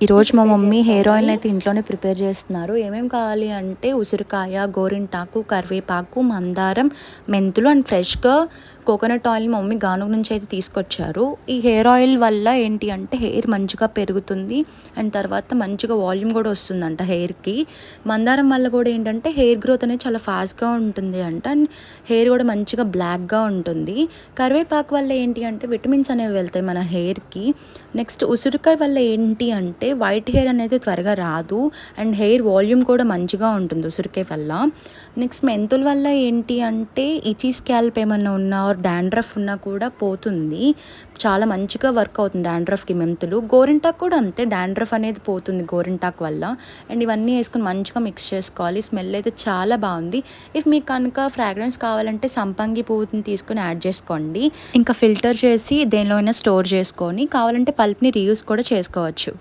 ఈరోజు మా mummy hair ఆయిల్ని అయితే ఇంట్లోనే ప్రిపేర్ చేస్తున్నారు. ఏమేమి కావాలి అంటే ఉసిరికాయ, గోరింటాకు, కరివేపాకు, మందారం, మెంతులు అండ్ ఫ్రెష్‌గా కోకోనట్ ఆయిల్‌ని మా మమ్మీ గానుగ నుంచి అయితే తీసుకొచ్చారు. ఈ హెయిర్ ఆయిల్ వల్ల ఏంటి అంటే హెయిర్ మంచిగా పెరుగుతుంది. అండ్ తర్వాత మంచిగా వాల్యూమ్ కూడా వస్తుందంట హెయిర్‌కి. మందారం వల్ల కూడా ఏంటంటే హెయిర్ గ్రోత్ అనేది చాలా ఫాస్ట్‌గా ఉంటుంది అంట. అండ్ హెయిర్ కూడా మంచిగా బ్లాక్‌గా ఉంటుంది. కరివేపాకు వల్ల ఏంటి అంటే విటమిన్స్ అనేవి వెళ్తాయి మన హెయిర్‌కి. నెక్స్ట్ ఉసిరికాయ వల్ల ఏంటి అంటే వైట్ హెయిర్ అనేది త్వరగా రాదు. అండ్ హెయిర్ వాల్యూమ్ కూడా మంచిగా ఉంటుంది ఉసిరికాయ వల్ల. నెక్స్ట్ మెంతుల వల్ల ఏంటి అంటే ఇచీ స్కాల్ప్ ఏమన్నా ఉన్నా ఆర్ డాండ్రఫ్ ఉన్నా కూడా పోతుంది. చాలా మంచిగా వర్క్ అవుతుంది డాండ్రఫ్‌కి మెంతులు. గోరింటాకు కూడా అంతే, డాండ్రఫ్ అనేది పోతుంది గోరింటాకు వల్ల. అండ్ ఇవన్నీ వేసుకొని మంచిగా మిక్స్ చేసుకోవాలి. స్మెల్ అయితే చాలా బాగుంది. ఇఫ్ మీకు కనుక ఫ్రాగ్రెన్స్ కావాలంటే సంపంగి పువ్వుని తీసుకొని యాడ్ చేసుకోండి. ఇంకా ఫిల్టర్ చేసి దేనిలో అయినా స్టోర్ చేసుకొని కావాలంటే పల్ప్‌ని రీయూజ్ కూడా చేసుకోవచ్చు.